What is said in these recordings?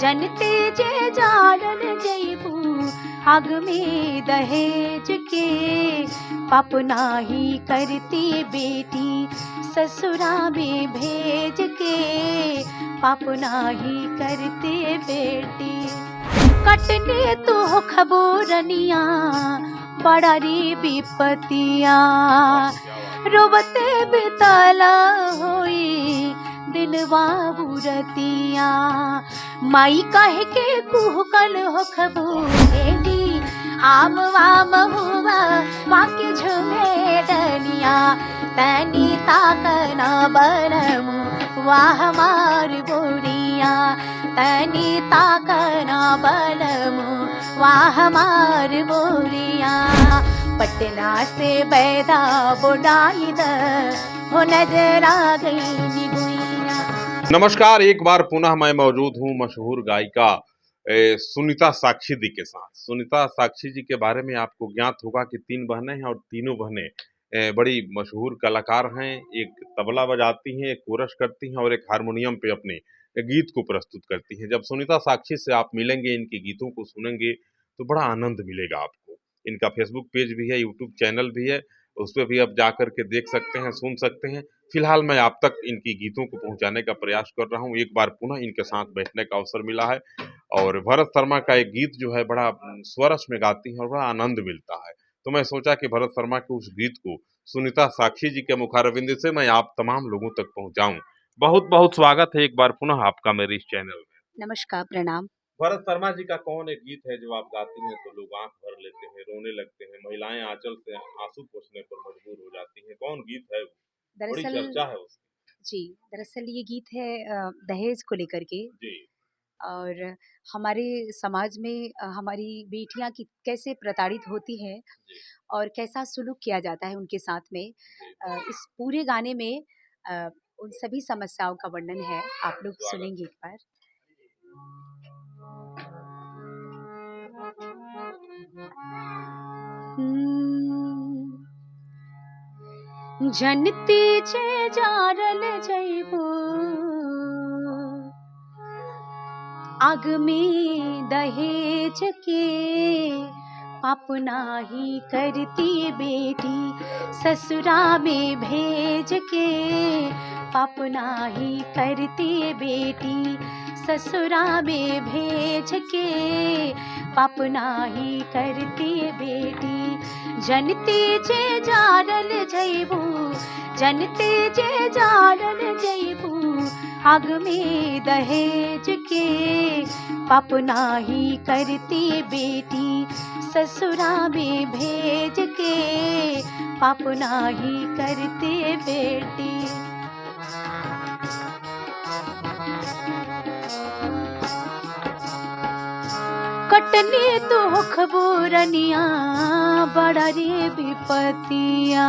जनते जे जारन जैबू आग में दहेज के, पाप नाही करती बेटी ससुरा में भेज के, पाप नाही करती बेटी। कटने तो खबोरनिया बड़ा रे विपतिया, रोबते बिताला होई दिनवा बुरतिया। माई कहे के कुहकल हो खबोरेनी, आम वाम हुआ वाक्य झुमे डलिया। तनी ताकना बनमु वाह मार बोरिया, तनी ताकना बनमु वाह मार बोरिया। पटना से बैदा बुढ़ाई द हो नजर आ गई निगुइया। नमस्कार, एक बार पुनः मैं मौजूद हूँ मशहूर गायिका सुनीता साक्षी जी के साथ। सुनीता साक्षी जी के बारे में आपको ज्ञात होगा कि 3 बहनें हैं और तीनों बहनें बड़ी मशहूर कलाकार हैं। एक तबला बजाती हैं, एक कोरस करती हैं और एक हारमोनियम पे अपने गीत को प्रस्तुत करती हैं। जब सुनीता साक्षी से आप मिलेंगे, इनके गीतों को सुनेंगे तो बड़ा आनंद मिलेगा आपको। इनका फेसबुक पेज भी है, यूट्यूब चैनल भी है, उस पर भी आप जा कर के देख सकते हैं, सुन सकते हैं। फिलहाल मैं आप तक इनकी गीतों को पहुंचाने का प्रयास कर रहा हूं। एक बार पुनः इनके साथ बैठने का अवसर मिला है और भरत शर्मा का एक गीत जो है बड़ा स्वरस में गाती हैं और बड़ा आनंद मिलता है। तो मैं सोचा कि भरत शर्मा के उस गीत को सुनीता साक्षी जी के मुखारबिंद से मैं आप तमाम लोगों तक पहुंचाऊं। बहुत बहुत स्वागत है एक बार पुनः आपका मेरे इस चैनल में। नमस्कार, प्रणाम। भरत शर्मा जी का कौन एक गीत है जो आप गाती हैं तो लोग आंख भर लेते हैं, रोने लगते हैं, महिलाएं आंचल से आंसू पोंछने पर मजबूर हो जाती हैं? कौन गीत है वो? बड़ी चर्चा है उसकी। जी, दरअसल ये गीत है दहेज को लेकर के। जी। और हमारे समाज में हमारी बेटियां की कैसे प्रताड़ित होती हैं जी। और कैसा सुलूक किया जाता है उनके साथ में। इस पूरे गाने में उन सभी समस्याओं का वर्णन है। आप लोग सुनेंगे एक बार। जनती जे जारल जैबू आग में दहेज के, पाप नाही करती बेटी ससुरा में भेज के, पाप नाही करती बेटी ससुरा में भेज के, पाप नाही करती बेटी। जनते जे जारल जैबू, जनते जे जारल जैबू आग में दहेज के, पाप नाही करती बेटी ससुरा में भेज के, पाप नाही करती बेटी। कटने तो खबोरनिया बड़ा रे विपतिया,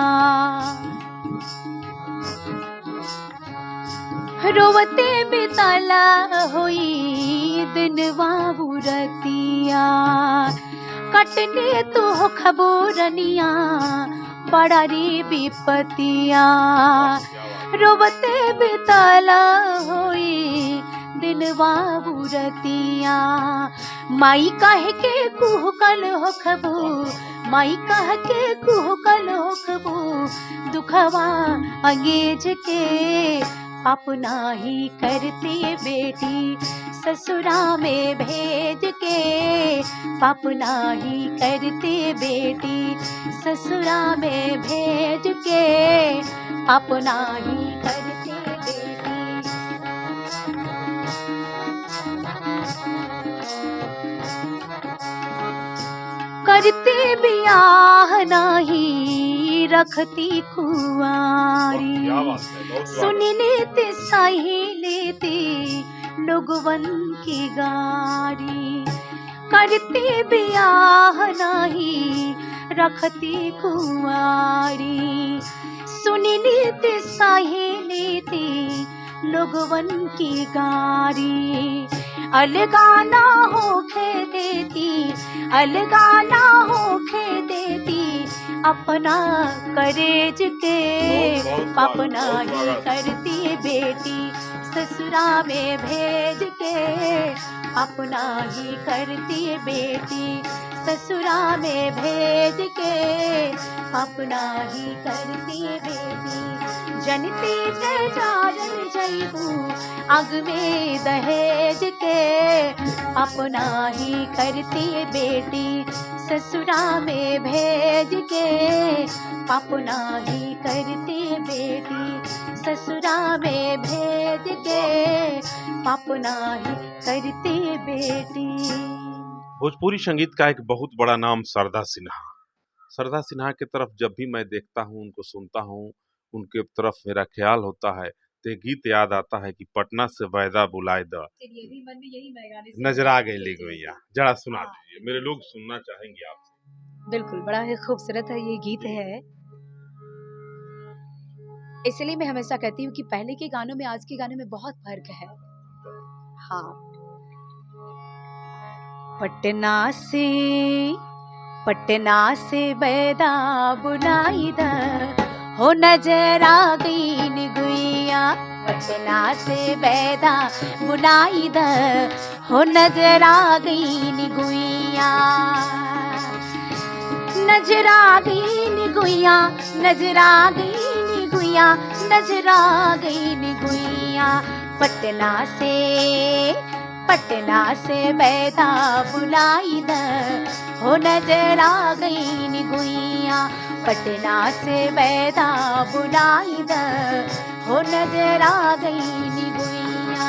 रोवते बिताला होई दिनवा बुरतिया। कटने तो खबोरनिया बड़ा रे विपतिया, रोवते बिताला होई दिनवा बुरतिया। माई कहे के कुहकल हो खबो, माई कह के कुहकल हो खबो, दुखवा अंगेज के, पाप नाही करती बेटी ससुरा में भेज के, पाप नाही करती बेटी ससुरा में भेज के, पाप नाही करती बेटी। करती बियाह नाही रखती कुंवारी, सुनी लेते सही लेते लोगवन की गारी। करती बियाह नाही रखती कुंवारी, सुनी लेते सही लेते लोगवन की गारी। अलगाना होके देती, अलगाना होके देती अपना करेज के, पाप नाही करती बेटी ससुरा में भेज के, अपना ही करती बेटी ससुरा में भेज के, अपना ही करती बेटी जनती से जारन जैबू अग में दहेज के, अपना ही करती बेटी ससुरा में भेज के, अपना ही करती बेटी ससुरा में भेज के, अपना ही करती बेटी। भोजपुरी संगीत का एक बहुत बड़ा नाम शारदा सिन्हा। शारदा सिन्हा की तरफ जब भी मैं देखता हूँ, उनको सुनता हूँ, उनके तरफ मेरा ख्याल होता है तो एक गीत याद आता है कि पटना से वायदा बुलाए द, नजरा गई गोइया। जरा सुना दीजिए, मेरे लोग सुनना चाहेंगे आपसे। बिल्कुल, बड़ा ही खूबसूरत है ये गीत है। इसलिए मैं हमेशा कहती हूँ कि पहले के गानों में आज के गानों में बहुत फर्क है। हाँ, पटना से बैदा बुलाई द, हो नजरा गई गुइया, पटना से बैदा बुलाई द, हो नजरा गई गुइया, नजरा गई गुइया, नजरा गई गुइया, नजरा गई गुइया, पटना से बैदा बुलाई द, हो नजरा गई गुइया, पटना से बैदा बुलाई द, हो नजरा गई गुइया।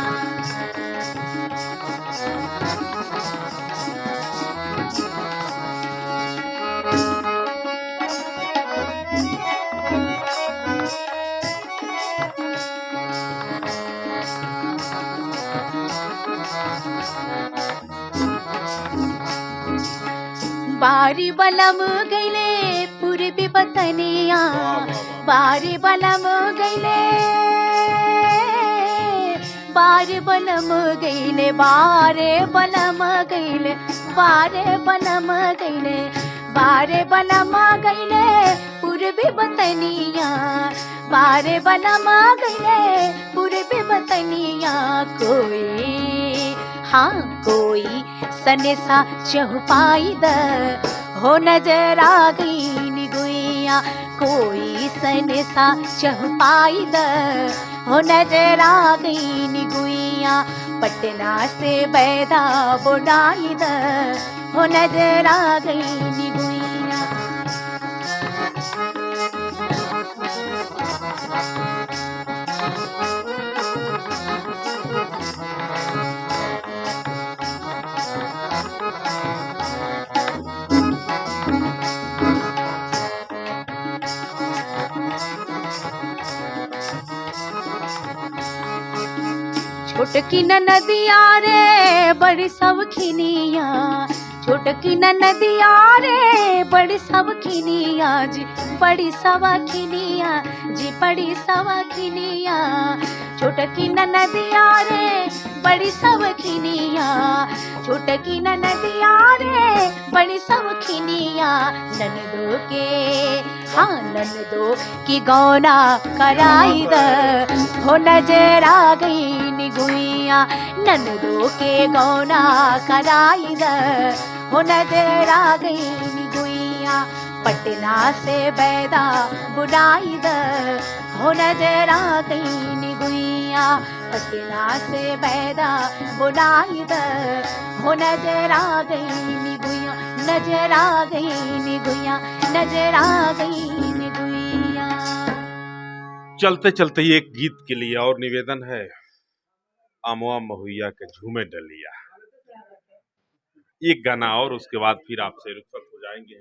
बारी बलम गईले पूर्वी बतनिया, बारी बलम गईले, बारे बलम गईले, बारे बलम गईले, बारे बलम गईले, बारे बलम गईले पूर्वी बतनिया, बारे बलम गईले पूर्वी बतनिया, कोई सनेसा चहुपाई द, हो नजरा गई गुइया, कोई सनेसा चहुपाई द, हो नजरा गई गुइया, पटना से बैदा बुलाई द, हो नजरा गई गुइया। छोटकी नदिया रे बड़ी सवखिनिया, छोटकी नदिया रे बड़ी सवखिनिया जी, बड़ी सवखिनिया जी, बड़ी सवखिनिया, छोटकी नदिया रे बड़ी सवखिनिया, छोटकी नदिया रे बड़ी सवखिनिया, ननदो के, हाँ ननदो की गौना कराई द, हो नजरा गई गुइया, ननदो के गौना कराई द, हो नजरा गई गुइया, पटना से बैदा बुलाई द, हो नजरा गई गुइया, पटना से बैदा बुलाई द, हो नजरा गई गुइया, नजरा गई गुइया, नजरा गई गुइया। चलते चलते एक गीत के लिए और निवेदन है, अमवा महुइया के झूमे डलिया। एक गाना और, उसके बाद फिर आपसे रुखसत हो जाएंगे।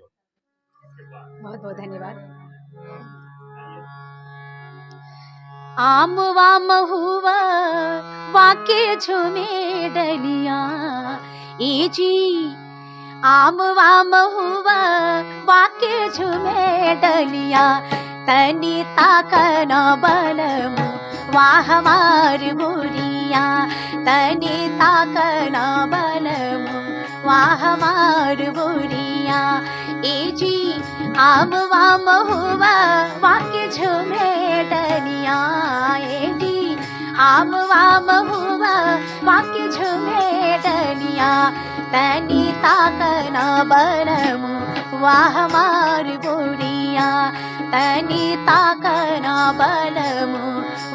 बहुत बहुत धन्यवाद। आमवा महुआ वाके झूमे डलिया, ए जी आमवा महुआ वाके झूमे डलिया, तनी ताकन बलमु वाह हमार बुरिया, तनी ताकन बलमु वाह हमार बुरिया, ए जी आमवा महुआ वाके झूमे डलिया, ए जी आमवा महुआ वाके झूमे डलिया। बोरिया तनी ताकना बलमु वाह मार बोरिया तनी ताकना बलमु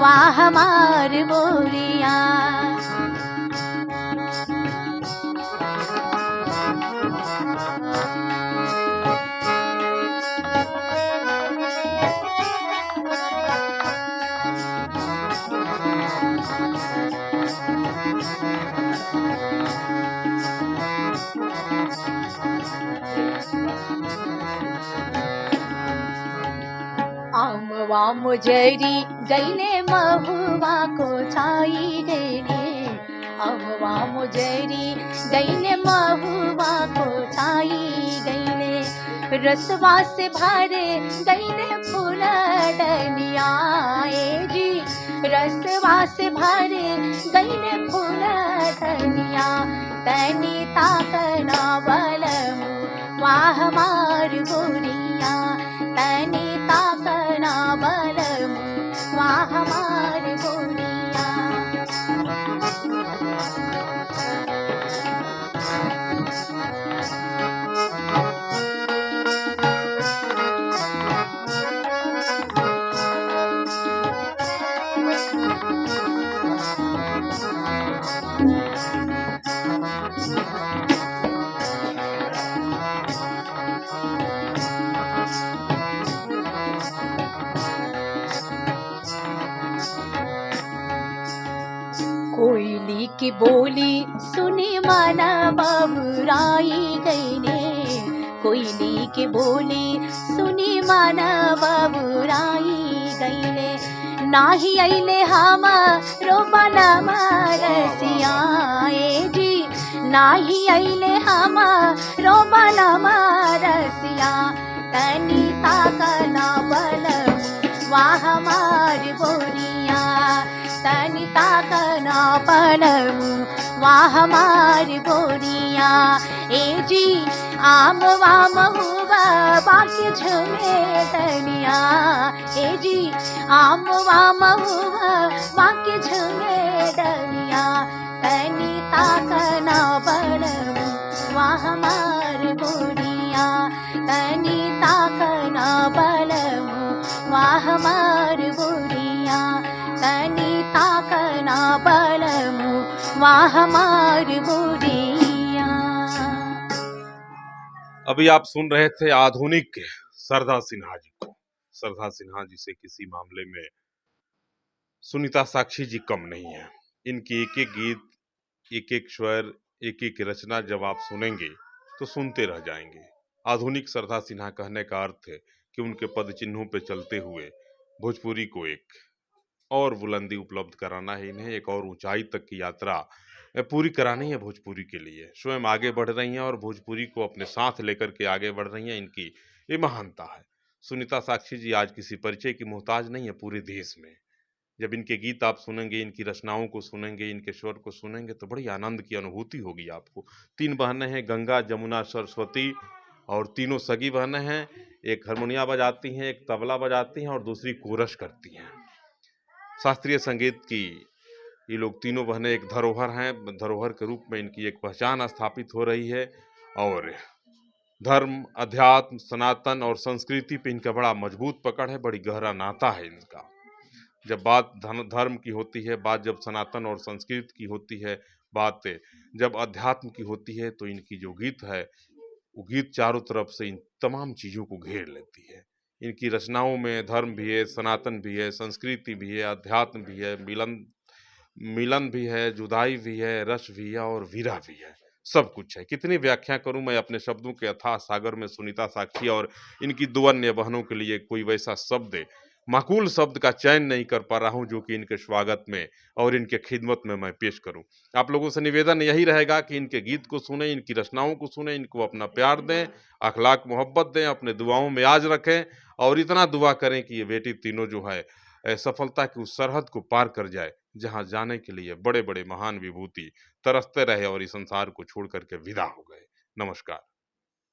वाह मार बोरिया। आमवा मुजरी गईले महुआ को छाई गईले आमवा मुजरी गईले महुआ को छाई गईले रसवा से भरे गईले फूल डनिया जी रसवा से भरे गईले फूल डनिया तनी ताकना बलमु वाह मार बोरिया तनी ताकना बलमु वाह मार बोरिया। कोयली की बोली सुनी माना बबुराई गईले कोयली की बोली सुनी माना बबुराई गईले नाही अइले हमारो बनवा रसिया जी नाही अइले हमारो बनवा रसिया तनी ताकना बलमु वाह मार बोरिया तनी ताकना बलमु वाह मार बोरिया। ए जी आम वाम हुआ बाकी झुमे तनिया ए जी आम वाम हुआ बाकी झुमे तनिया तनी ताकना बलमु वाह मार बोरिया तनी ताकना बलमु वाह मार बोरिया तनी ताकना बलमु वाह मार बोरिया। अभी आप सुन रहे थे आधुनिक सरधा सिन्हा जी को। सरधा सिन्हा जी से किसी मामले में सुनीता साक्षी जी कम नहीं है। इनकी एक एक गीत, एक एक स्वर, एक एक रचना जब आप सुनेंगे तो सुनते रह जाएंगे। आधुनिक सरधा सिन्हा कहने का अर्थ है कि उनके पद चिन्हों पे चलते हुए भोजपुरी को एक और बुलंदी उपलब्ध कराना है, इन्हें एक और ऊंचाई तक की यात्रा पूरी करानी है भोजपुरी के लिए। स्वयं आगे बढ़ रही हैं और भोजपुरी को अपने साथ लेकर के आगे बढ़ रही हैं, इनकी ये महानता है। सुनीता साक्षी जी आज किसी परिचय की मोहताज नहीं है पूरे देश में। जब इनके गीत आप सुनेंगे, इनकी रचनाओं को सुनेंगे, इनके स्वर को सुनेंगे तो बड़ी आनंद की अनुभूति होगी आपको। 3 बहनें हैं, गंगा, जमुना, सरस्वती, और तीनों सगी बहनें हैं। एक हारमोनिया बजाती हैं, एक तबला बजाती हैं और दूसरी कोरस करती हैं। शास्त्रीय संगीत की ये लोग तीनों बहनें एक धरोहर हैं। धरोहर के रूप में इनकी एक पहचान स्थापित हो रही है और धर्म, अध्यात्म, सनातन और संस्कृति पे इनका बड़ा मजबूत पकड़ है, बड़ी गहरा नाता है इनका। जब बात धर्म की होती है, बात जब सनातन और संस्कृत की होती है, बात जब अध्यात्म की होती है, तो इनकी जो गीत है वो गीत चारों तरफ से इन तमाम चीज़ों को घेर लेती है। इनकी रचनाओं में धर्म भी है, सनातन भी है, संस्कृति भी है, अध्यात्म भी है, मिलन भी है, जुदाई भी है, रस भी है और वीरा भी है, सब कुछ है। कितनी व्याख्या करूं मैं अपने शब्दों के अथाह सागर में। सुनीता साक्षी और इनकी 2 अन्य बहनों के लिए कोई वैसा शब्द, माकूल शब्द का चयन नहीं कर पा रहा हूं जो कि इनके स्वागत में और इनके खिदमत में मैं पेश करूं। आप लोगों से निवेदन यही रहेगा कि इनके गीत को सुने, इनकी रचनाओं को सुने, इनको अपना प्यार दें, अखलाक मोहब्बत दें, अपने दुआओं में याद रखें और इतना दुआ करें कि ये बेटी तीनों जो है सफलता की उस सरहद को पार कर जाए जहां जाने के लिए बड़े बड़े महान विभूति तरसते रहे और इस संसार को छोड़ करके विदा हो गए। नमस्कार।